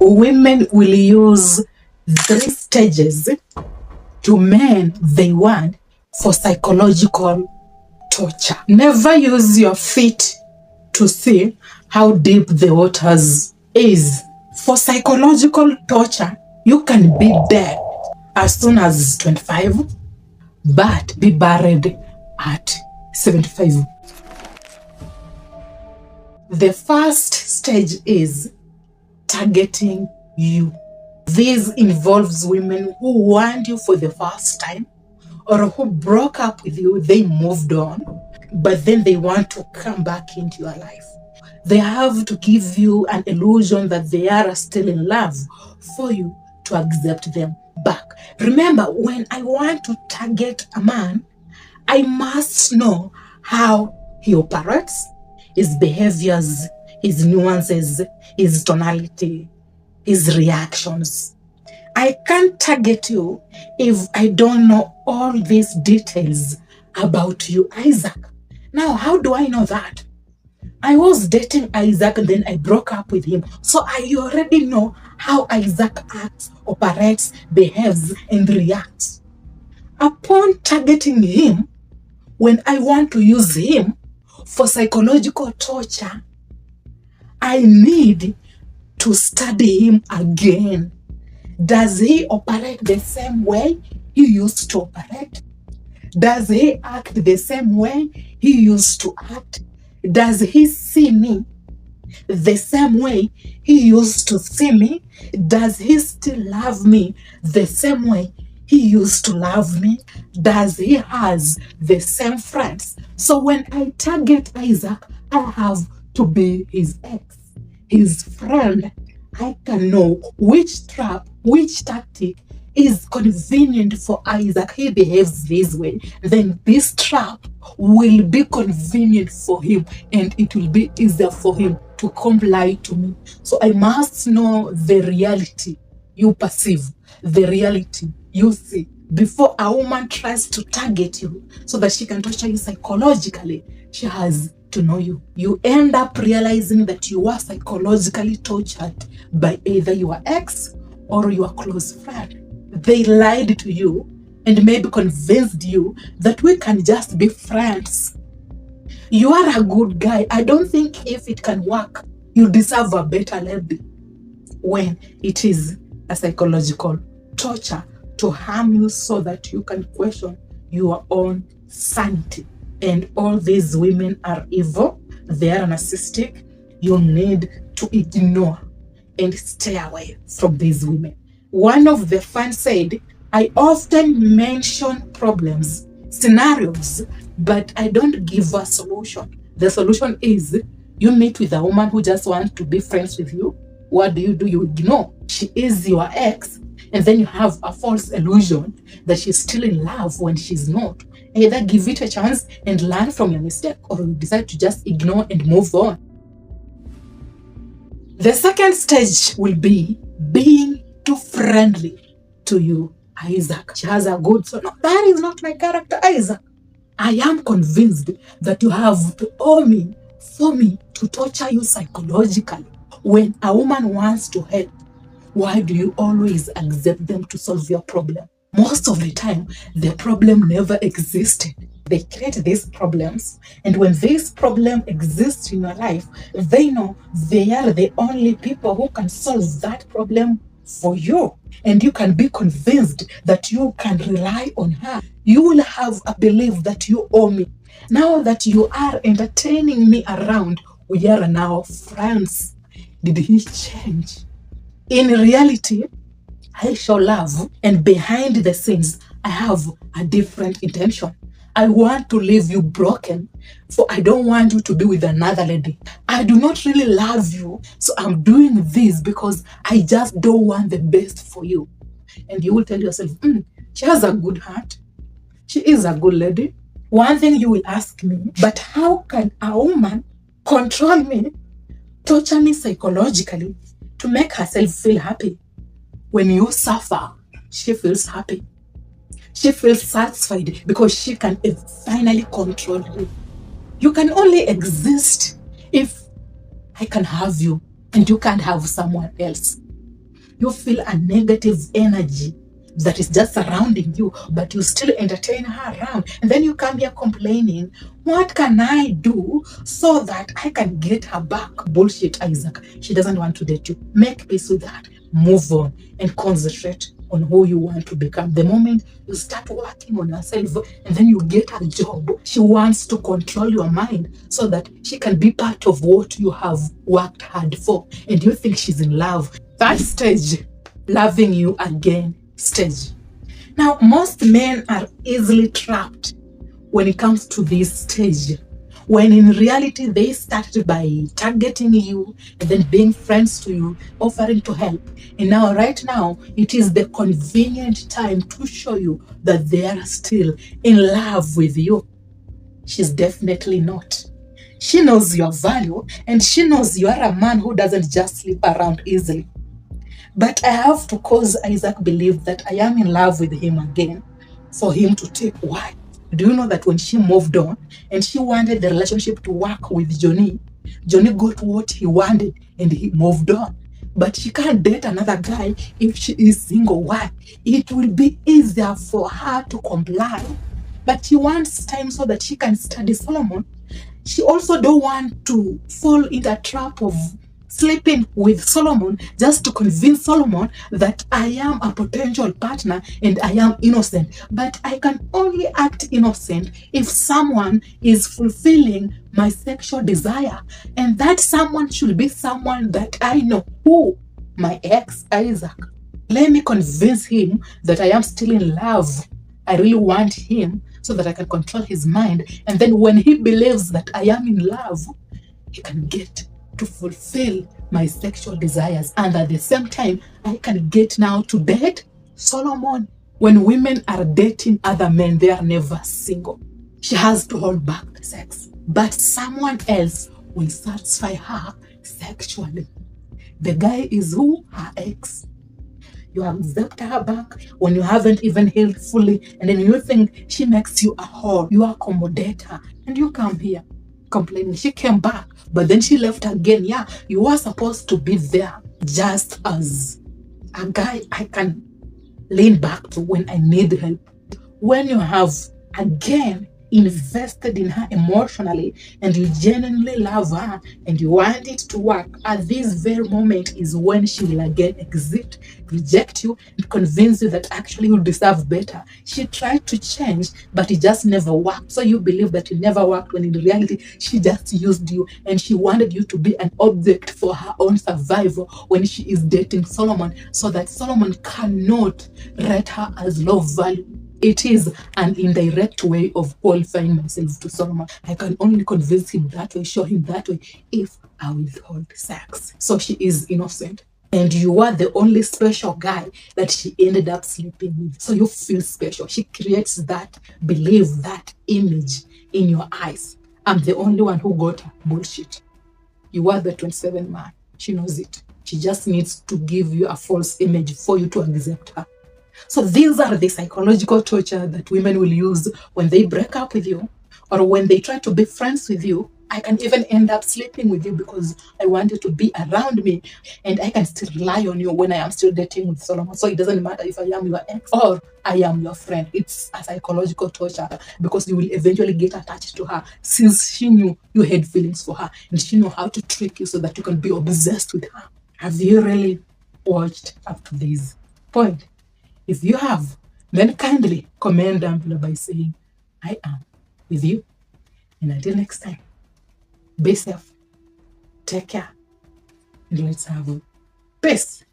women will use 3 stages to men they want for psychological torture. Never use your feet to see how deep the waters is. For psychological torture, you can be dead as soon as 25, but be buried at 75. The first stage is targeting you. This involves women who want you for the first time or who broke up with you, they moved on, but then they want to come back into your life. They have to give you an illusion that they are still in love for you to accept them back. Remember, when I want to target a man, I must know how he operates, his behaviors, his nuances, his tonality, his reactions. I can't target you if I don't know all these details about you, Isaac. Now, how do I know that? I was dating Isaac and then I broke up with him. So I already know how Isaac acts, operates, behaves, and reacts. Upon targeting him, when I want to use him for psychological torture, I need to study him again. Does he operate the same way he used to operate? Does he act the same way he used to act? Does he see me the same way he used to see me? Does he still love me the same way he used to love me? Does he has the same friends? So when I target Isaac, I have to be his ex, his friend. I can know which trap, which tactic is convenient for Isaac. He behaves this way, then this trap will be convenient for him and it will be easier for him to comply to me. So I must know the reality you perceive, the reality you see, before a woman tries to target you so that she can torture you psychologically. She has to know you. You end up realizing that you are psychologically tortured by either your ex or your close friend. They lied to you and maybe convinced you that we can just be friends. You are a good guy. I don't think if it can work, you deserve a better lady. When it is a psychological torture to harm you so that you can question your own sanity. And all these women are evil. They are narcissistic. You need to ignore and stay away from these women. One of the fans said, I often mention problems, scenarios, but I don't give a solution. The solution is you meet with a woman who just wants to be friends with you. What do? You ignore. She is your ex, and then you have a false illusion that she's still in love when she's not. Either give it a chance and learn from your mistake, or you decide to just ignore and move on. The second stage will be being too friendly to you, Isaac. She has a good son. No, that is not my character, Isaac. I am convinced that you have to owe me for me to torture you psychologically. When a woman wants to help, why do you always accept them to solve your problem? Most of the time, the problem never existed. They create these problems, and when this problem exists in your life, they know they are the only people who can solve that problem for you. And you can be convinced that you can rely on her. You will have a belief that you owe me. Now that you are entertaining me around, we are now friends. Did he change? In reality, I show love, and behind the scenes, I have a different intention. I want to leave you broken, for I don't want you to be with another lady. I do not really love you, so I'm doing this because I just don't want the best for you. And you will tell yourself, she has a good heart. She is a good lady. One thing you will ask me, but how can a woman control me, torture me psychologically to make herself feel happy? When you suffer, she feels happy. She feels satisfied because she can finally control you. You can only exist if I can have you and you can't have someone else. You feel a negative energy that is just surrounding you, but you still entertain her around. And then you come here complaining, what can I do so that I can get her back? Bullshit, Isaac. She doesn't want to date you. Make peace with that. Move on and concentrate on who you want to become. The moment you start working on yourself and then you get a job, she wants to control your mind so that she can be part of what you have worked hard for. And you think she's in love. That stage, loving you again stage. Now, most men are easily trapped when it comes to this stage, when in reality they started by targeting you and then being friends to you, offering to help. And now, right now, it is the convenient time to show you that they are still in love with you. She's definitely not. She knows your value and she knows you are a man who doesn't just sleep around easily. But I have to cause Isaac believe that I am in love with him again for him to take. Why? Do you know that when she moved on and she wanted the relationship to work with Johnny, Johnny got what he wanted and he moved on. But she can't date another guy if she is single. Why? It will be easier for her to comply. But she wants time so that she can study Solomon. She also don't want to fall in the trap of sleeping with Solomon just to convince Solomon that I am a potential partner and I am innocent. But I can only act innocent if someone is fulfilling my sexual desire. And that someone should be someone that I know. Who? My ex, Isaac. Let me convince him that I am still in love. I really want him so that I can control his mind. And then when he believes that I am in love, he can get to fulfill my sexual desires. And at the same time, I can get now to date Solomon. When women are dating other men, they are never single. She has to hold back the sex. But someone else will satisfy her sexually. The guy is who? Her ex. You accept her back when you haven't even healed fully, and then you think she makes you a whore. You accommodate her, and you come here complaining. She came back, but then she left again. Yeah, you were supposed to be there just as a guy I can lean back to when I need help. When you have again invested in her emotionally and you genuinely love her and you want it to work, at this very moment is when she will again exit, reject you, and convince you that actually you deserve better. She tried to change, but it just never worked. So you believe that it never worked when in reality she just used you and she wanted you to be an object for her own survival when she is dating Solomon, so that Solomon cannot rate her as low value. It is an indirect way of qualifying myself to Solomon. I can only convince him that way, show him that way, if I withhold sex. So she is innocent. And you are the only special guy that she ended up sleeping with. So you feel special. She creates that belief, that image in your eyes. I'm the only one who got her. Bullshit. You are the 27 man. She knows it. She just needs to give you a false image for you to accept her. So these are the psychological torture that women will use when they break up with you or when they try to be friends with you. I can even end up sleeping with you because I want you to be around me, and I can still rely on you when I am still dating with Solomon. So it doesn't matter if I am your ex or I am your friend. It's a psychological torture because you will eventually get attached to her, since she knew you had feelings for her and she knew how to trick you so that you can be obsessed with her. Have you really watched up to this point? If you have, then kindly comment down below by saying, I am with you. And until next time, be safe, take care, and let's have peace.